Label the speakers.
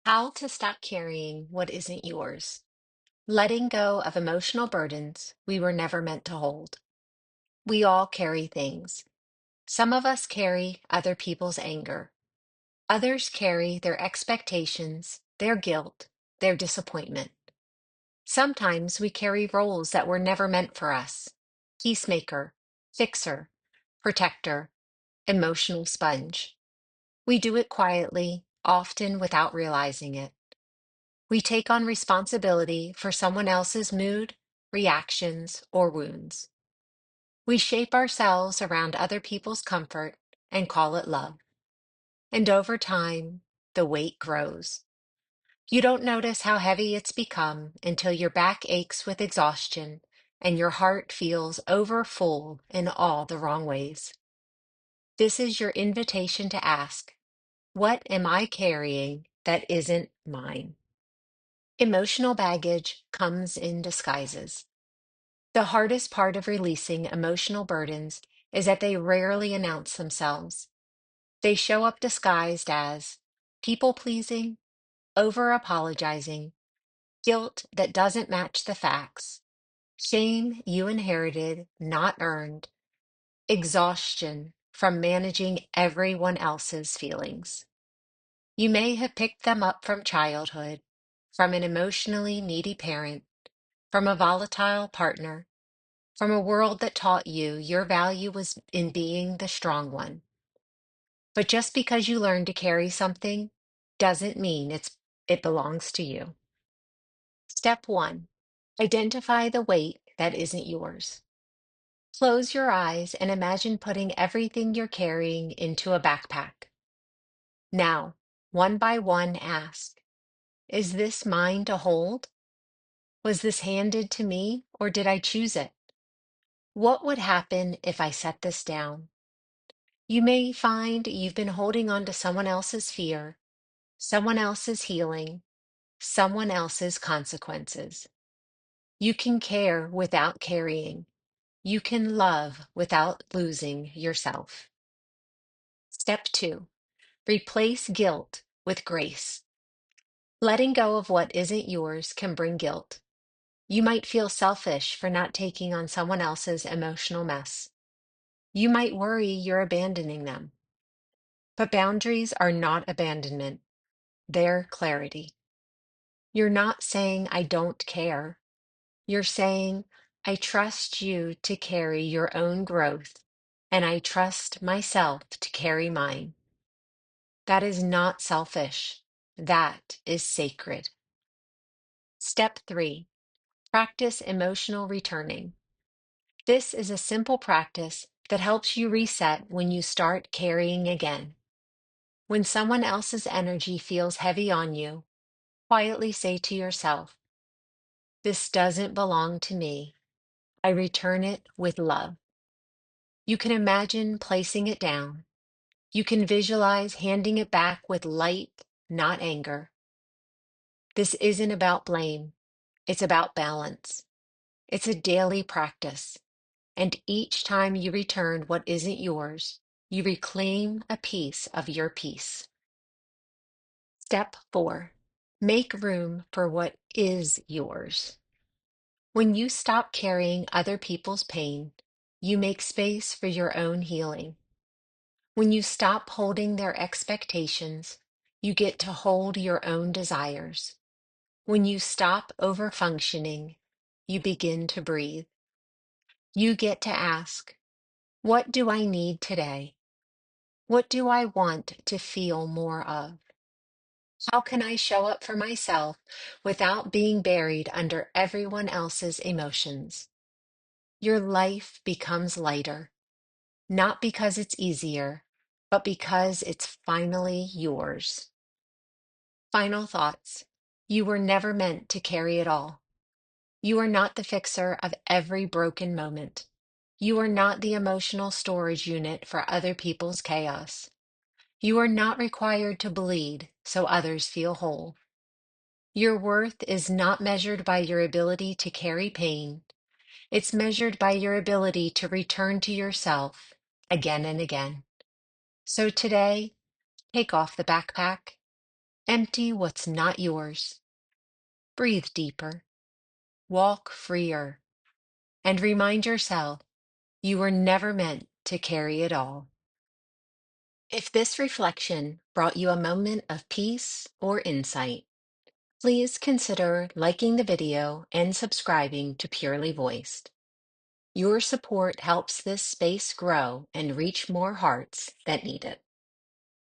Speaker 1: How to stop carrying what isn't yours. Letting go of emotional burdens we were never meant to hold. We all carry things. Some of us carry other people's anger. Others carry their expectations, their guilt, their disappointment. Sometimes we carry roles that were never meant for us. Peacemaker, fixer, protector, emotional sponge. We do it quietly, often without realizing it. We take on responsibility for someone else's mood, reactions, or wounds. We shape ourselves around other people's comfort and call it love. And over time, the weight grows. You don't notice how heavy it's become until your back aches with exhaustion and your heart feels over full in all the wrong ways. This is your invitation to ask, what am I carrying that isn't mine? Emotional baggage comes in disguises. The hardest part of releasing emotional burdens is that they rarely announce themselves. They show up disguised as people pleasing, over apologizing, guilt that doesn't match the facts, shame you inherited, not earned, exhaustion from managing everyone else's feelings. You may have picked them up from childhood, from an emotionally needy parent, from a volatile partner, from a world that taught you your value was in being the strong one. But just because you learn to carry something doesn't mean it belongs to you. Step one, identify the weight that isn't yours. Close your eyes and imagine putting everything you're carrying into a backpack. Now, one by one, ask, is this mine to hold? Was this handed to me or did I choose it? What would happen if I set this down? You may find you've been holding on to someone else's fear, someone else's healing, someone else's consequences. You can care without carrying. You can love without losing yourself. Step two, replace guilt with grace. Letting go of what isn't yours can bring guilt. You might feel selfish for not taking on someone else's emotional mess. You might worry you're abandoning them. But boundaries are not abandonment, they're clarity. You're not saying, I don't care. You're saying, I trust you to carry your own growth, and I trust myself to carry mine. That is not selfish. That is sacred. Step three, practice emotional returning. This is a simple practice that helps you reset when you start carrying again. When someone else's energy feels heavy on you, quietly say to yourself, this doesn't belong to me. I return it with love. You can imagine placing it down. You can visualize handing it back with light, not anger. This isn't about blame. It's about balance. It's a daily practice. And each time you return what isn't yours, you reclaim a piece of your peace. Step four, make room for what is yours. When you stop carrying other people's pain, you make space for your own healing. When you stop holding their expectations, you get to hold your own desires. When you stop overfunctioning, you begin to breathe. You get to ask, what do I need today? What do I want to feel more of? How can I show up for myself without being buried under everyone else's emotions? Your life becomes lighter, not because it's easier, but because it's finally yours. Final thoughts. You were never meant to carry it all. You are not the fixer of every broken moment. You are not the emotional storage unit for other people's chaos. You are not required to bleed so others feel whole. Your worth is not measured by your ability to carry pain. It's measured by your ability to return to yourself again and again. So today, take off the backpack, Empty what's not yours. Breathe deeper. Walk freer. And remind yourself you were never meant to carry it all. If this reflection brought you a moment of peace or insight, please consider liking the video and subscribing to Purely Voiced. Your support helps this space grow and reach more hearts that need it.